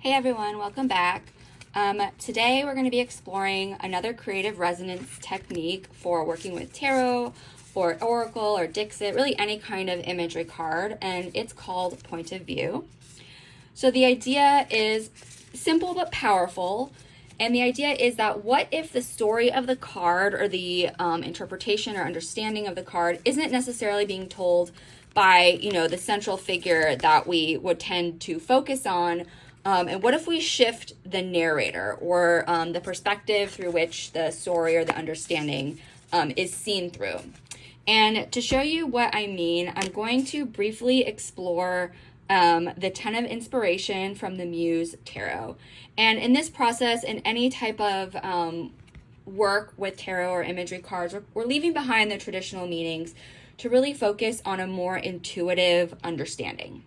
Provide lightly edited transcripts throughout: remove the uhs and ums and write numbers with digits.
Hey everyone, welcome back. Today we're going to be exploring another creative resonance technique for working with tarot or oracle or Dixit, really any kind of imagery card, and it's called point of view. So the idea is simple but powerful, and the idea is that what if the story of the card or the interpretation or understanding of the card isn't necessarily being told by, the central figure that we would tend to focus on. And what if we shift the narrator or the perspective through which the story or the understanding is seen through? And to show you what I mean, I'm going to briefly explore the 10 of inspiration from the Muse Tarot. And in this process, in any type of work with tarot or imagery cards, we're leaving behind the traditional meanings to really focus on a more intuitive understanding.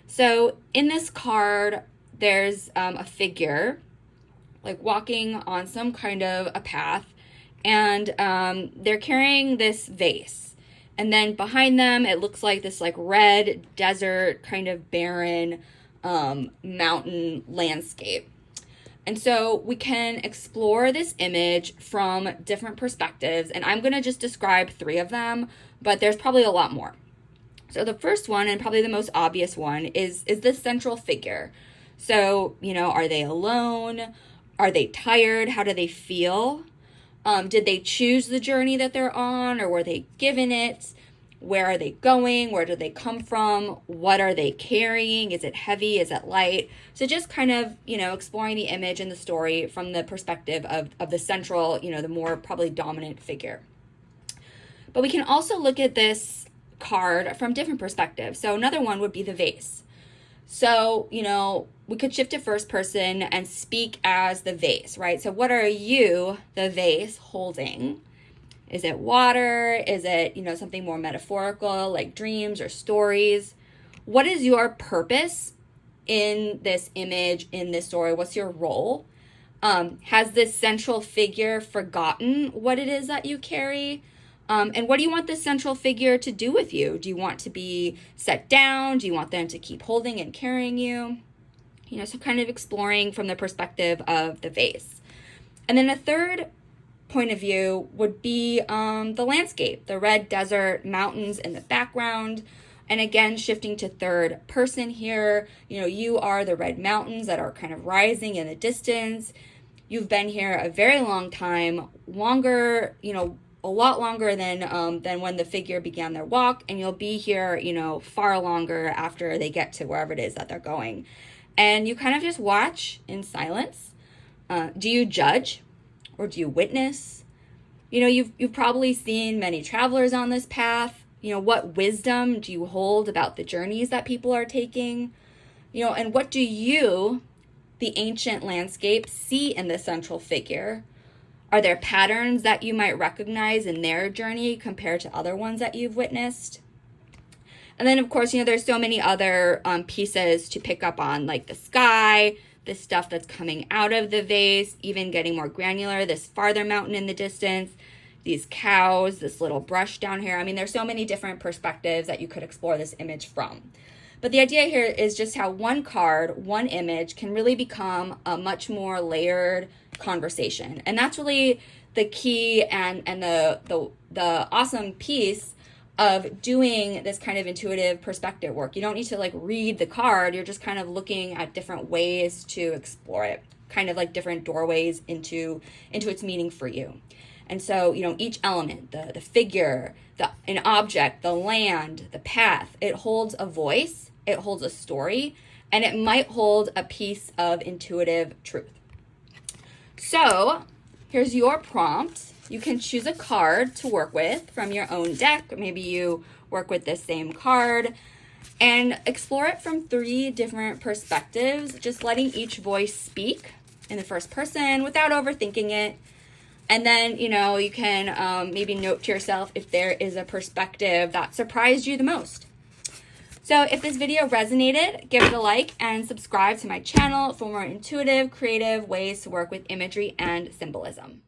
So in this card, there's a figure like walking on some kind of a path, and they're carrying this vase, and then behind them it looks like this like red desert kind of barren mountain landscape. And so we can explore this image from different perspectives, and I'm going to just describe 3 of them, but there's probably a lot more. So the first one, and probably the most obvious one, is this central figure. So, are they alone? Are they tired? How do they feel? Did they choose the journey that they're on, or were they given it? Where are they going? Where do they come from? What are they carrying? Is it heavy? Is it light? So just kind of, exploring the image and the story from the perspective of the central, the more probably dominant figure. But we can also look at this card from different perspectives. So another one would be the vase. So, we could shift to first person and speak as the vase, right? So what are you, the vase, holding? Is it water? Is it, something more metaphorical like dreams or stories? What is your purpose in this image, in this story? What's your role? Has this central figure forgotten what it is that you carry? And what do you want this central figure to do with you? Do you want to be set down? Do you want them to keep holding and carrying you? So kind of exploring from the perspective of the vase. And then a third point of view would be the landscape, the red desert, mountains in the background. And again, shifting to third person here, you are the red mountains that are kind of rising in the distance. You've been here a very long time, longer, a lot longer than when the figure began their walk, and you'll be here, far longer after they get to wherever it is that they're going. And you kind of just watch in silence. Do you judge or do you witness? You've probably seen many travelers on this path. What wisdom do you hold about the journeys that people are taking? And what do you, the ancient landscape, see in the central figure? Are there patterns that you might recognize in their journey compared to other ones that you've witnessed? And then, of course, there's so many other pieces to pick up on, like the sky, the stuff that's coming out of the vase, even getting more granular, this farther mountain in the distance, these cows, this little brush down here. I mean, there's so many different perspectives that you could explore this image from. But the idea here is just how one card, one image can really become a much more layered conversation. And that's really the key and the awesome piece of doing this kind of intuitive perspective work. You don't need to read the card. You're just kind of looking at different ways to explore it, kind of like different doorways into its meaning for you. And so, each element, the figure, an object, the land, the path, it holds a voice, it holds a story, and it might hold a piece of intuitive truth. So here's your prompt. You can choose a card to work with from your own deck. Maybe you work with this same card and explore it from 3 different perspectives, just letting each voice speak in the first person without overthinking it. And then, you can maybe note to yourself if there is a perspective that surprised you the most. So if this video resonated, give it a like and subscribe to my channel for more intuitive, creative ways to work with imagery and symbolism.